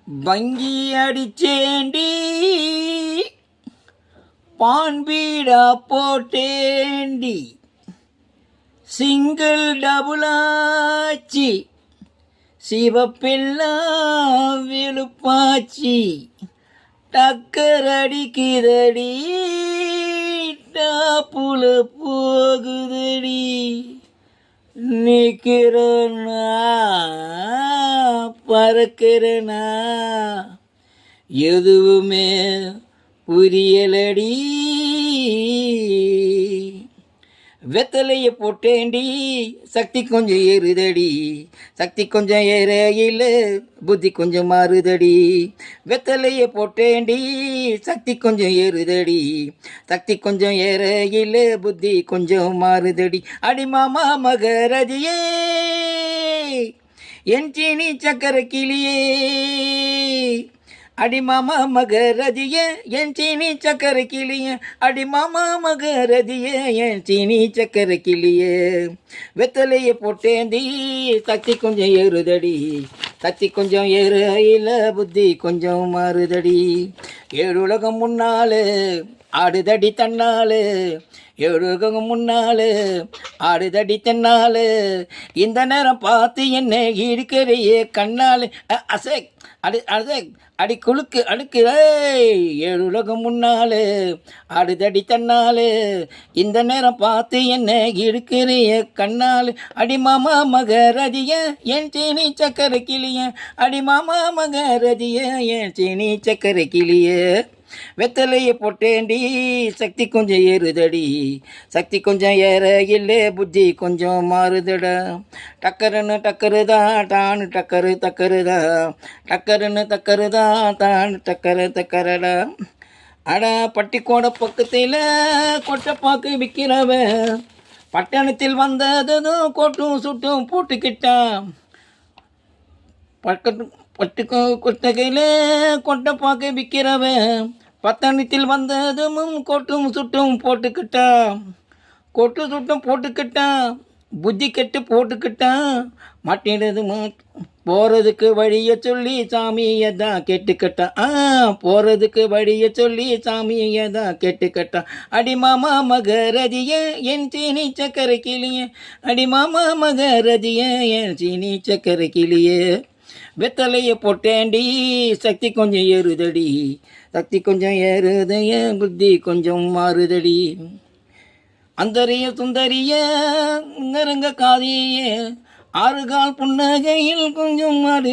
வங்கி அடிச்சேண்டி பான்பீடா போட்டேண்டி சிங்கிள் டபுளாச்சி சிவப்பெல்லாம் வெளுப்பாச்சி டக்கர் அடிக்குதடி டாப்புல போகுதடி நிக்கிறனா பறக்கிறனா எதுவுமே புரியலடி. வெத்தலைய போட்டேண்டி சக்தி கொஞ்சம் ஏறுதடி, சக்தி கொஞ்சம் ஏறையில் புத்தி கொஞ்சம் மாறுதடி. வெத்தலைய போட்டேண்டி சக்தி கொஞ்சம் ஏறுதடி, சக்தி கொஞ்சம் ஏறையில் புத்தி கொஞ்சம் மாறுதடி. அடிமாமா மகரதியே என் சீனி சக்கர கிளியே, அடிமாமா மகரதிய என் சீனி சக்கர கிளிய, அடிமாமா மகரதிய என் சீனி சக்கர கிளிய. வெத்தலைய போட்டேந்தி சக்தி கொஞ்சம் ஏறுதடி, சக்தி கொஞ்சம் ஏறையில் புத்தி கொஞ்சம் மாறுதடி. ஏழுலகம் முன்னாலே ஆடுதடி தன்னாலே, ஏழுலகம் முன்னாலே ஆடுதடி தன்னாலே. இந்த நேரம் பார்த்து என்ன இருக்கிறையே கண்ணாலே அசை அடி அசை அடி குலுக்கு அடுக்கு. ஏழுலகம் முன்னாலே ஆடுதடி தன்னாலே, இந்த நேரம் பார்த்து என்ன இருக்கிறைய கண்ணாலே. அடிமாமா மகரதிய என் சீனி சக்கர கிளிய, அடிமாமா மகரதிய என் சீனி சக்கர கிளிய. வெத்தலைய போட்டேண்டி சக்தி கொஞ்சம் ஏறுதடி, சக்தி கொஞ்சம் ஏறையில் புத்தி கொஞ்சம் மாறுதடா. டக்கருன்னு டக்கருதா டானு டக்கரு தக்கருதா, டக்கருன்னு தக்கருதா தான் டக்கரு தக்கரடா. அட பட்டிக்கோட பக்கத்தில் கொட்டைப்பாக்கு விற்கிறவன் பட்டணத்தில் வந்ததும் கொட்டும் சுட்டும் போட்டுக்கிட்டான். பட்டு கொட்டகையில் கொட்டைப்பாக்கு விற்கிறவன் பட்டணத்தில் வந்ததும் கொட்டும் சுட்டும் போட்டுக்கிட்டான், கொட்டு சுட்டும் போட்டுக்கிட்டான். புத்தி கெட்டு போட்டுக்கிட்டான். மாட்டினது போகிறதுக்கு வழியை சொல்லி சாமியை தான் கேட்டுக்கிட்டான், போகிறதுக்கு வழியை சொல்லி சாமியை தான் கேட்டுக்கிட்டான். அடிமாமா மகரதிய என் சீனி சக்கர கிளிய, அடிமாமா மகரதிய என் சீனி சக்கர கிளிய. வெத்தலைய போட்டேண்டி சக்தி கொஞ்சம் ஏறுதடி, சக்தி கொஞ்சம் ஏறுதைய புத்தி கொஞ்சம் மாறுதடி. அந்தரிய சுந்தரிய நெருங்க காதிய ஆறுகால் புன்னகையில் கொஞ்சம் மாறு